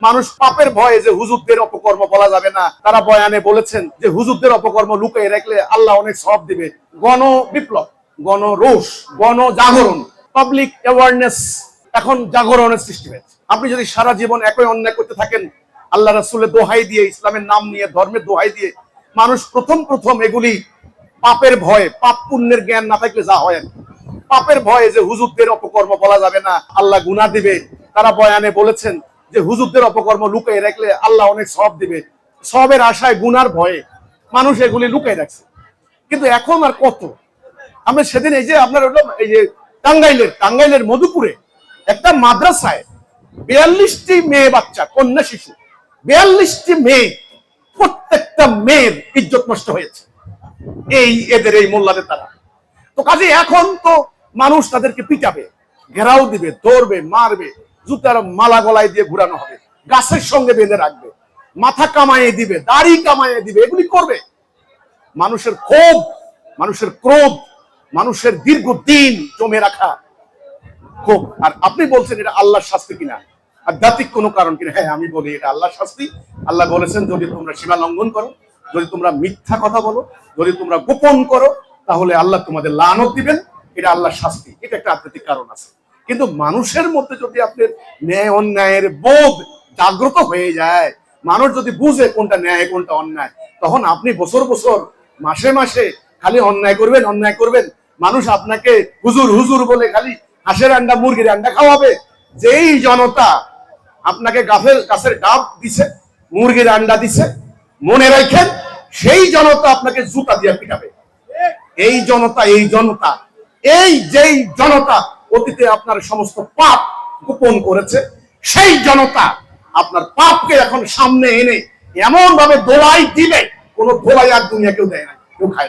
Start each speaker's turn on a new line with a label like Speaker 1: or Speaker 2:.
Speaker 1: মানুষ পাপের ভয়ে যে হুজুরদের অপকর্ম বলা যাবে না, তারা বয়ানে বলেছেন যে হুজুরদের অপকর্ম লুকিয়ে রাখলে আল্লাহ অনেক সওয়াব দিবে। গণ বিপ্লব, গণ রোষ, গণ জাগরণ, পাবলিক অ্যাওয়ারনেস এখন জাগরণের সৃষ্টি হয়েছে। আপনি যদি সারা জীবন একই অন্যায় করতে থাকেন, আল্লাহ রাসূলের দোহাই দিয়ে, ইসলামের নাম নিয়ে, ধর্মের দোহাই দিয়ে, মানুষ প্রথম এগুলি পাপের ভয়ে, পাপ পুণ্যের জ্ঞান না থাকলে যা হয়, পাপের ভয়ে যে হুজুরদের অপকর্ম বলা যাবে না, আল্লাহ গুনাহ দিবে, তারা বয়ানে বলেছেন যে হুজুরদের অপকর্ম লুকিয়ে রাখলে আল্লাহ অনেক সওয়াব দিবে। সওয়াবের আশায়, গুনার ভয়ে মানুষ এগুলি লুকিয়ে রাখছে। কিন্তু এখন আর কত? আমরা সেদিন এই যে আপনার এই যে টাঙ্গাইলের মধুপুরে একটা মাদ্রাসায় 42টি মেয়ে বাচ্চা, কন্যা শিশু, 42টি মেয়ে, প্রত্যেকটা মেয়ের ইজ্জত নষ্ট হয়েছে এদের এই মোল্লাদের দ্বারা। তো কাজে এখন তো মানুষ তাদেরকে পিটাবে, ঘেরাও দিবে, ধরবে, মারবে, জুতার মালা গলায় দিয়ে ঘুরানো হবে, গাছের সঙ্গে বেঁধে রাখবে, মাথা কামাইয়ে দিবে, দাড়ি কামাইয়ে দিবে, এগুলি করবে। মানুষের ক্ষোভ, মানুষের ক্রোধ, মানুষের দীর্ঘদিন জমে রাখা ক্ষোভ। আর আপনি বলছেন এটা আল্লাহর শাস্তি কিনা, আধ্যাত্মিক কোনো কারণ কিনা? হ্যাঁ, আমি বলি এটা আল্লাহর শাস্তি। আল্লাহ বলেছেন যদি তোমরা সীমা লঙ্ঘন করো, যদি তোমরা মিথ্যা কথা বলো, যদি তোমরা গোপন করো, তাহলে আল্লাহ তোমাদের লানত দিবেন। এটা আল্লাহর শাস্তি, এটা একটা আধ্যাত্মিক কারণ আছে। কিন্তু মানুষের মধ্যে যদি আপনার ন্যায় অন্যায়ের বোধ জাগ্রত হয়ে যায়, মানুষ যদি বুঝে কোনটা ন্যায় কোনটা অন্যায়, তখন আপনি বছর বছর, মাসে মাসে খালি অন্যায় করবেন। মানুষ আপনাকে হুজুর হুজুর বলে খালি হাঁসের আন্ডা, মুরগির আন্ডা খাওয়াবে। যেই জনতা আপনাকে গাছের ডাব দিছে, মুরগির আন্ডা দিছে, মনে রাখেন সেই জনতা আপনাকে জুতা দিয়ে পিটাবে। এই যেই জনতা অতীতে আপনার সমস্ত পাপ গোপন করেছে, সেই জনতা আপনার পাপকে এখন সামনে এনে এমন ভাবে দোলাই দিবে, কোন দোলাই আর দুনিয়া কেউ দেয় না, কেউ খায় না।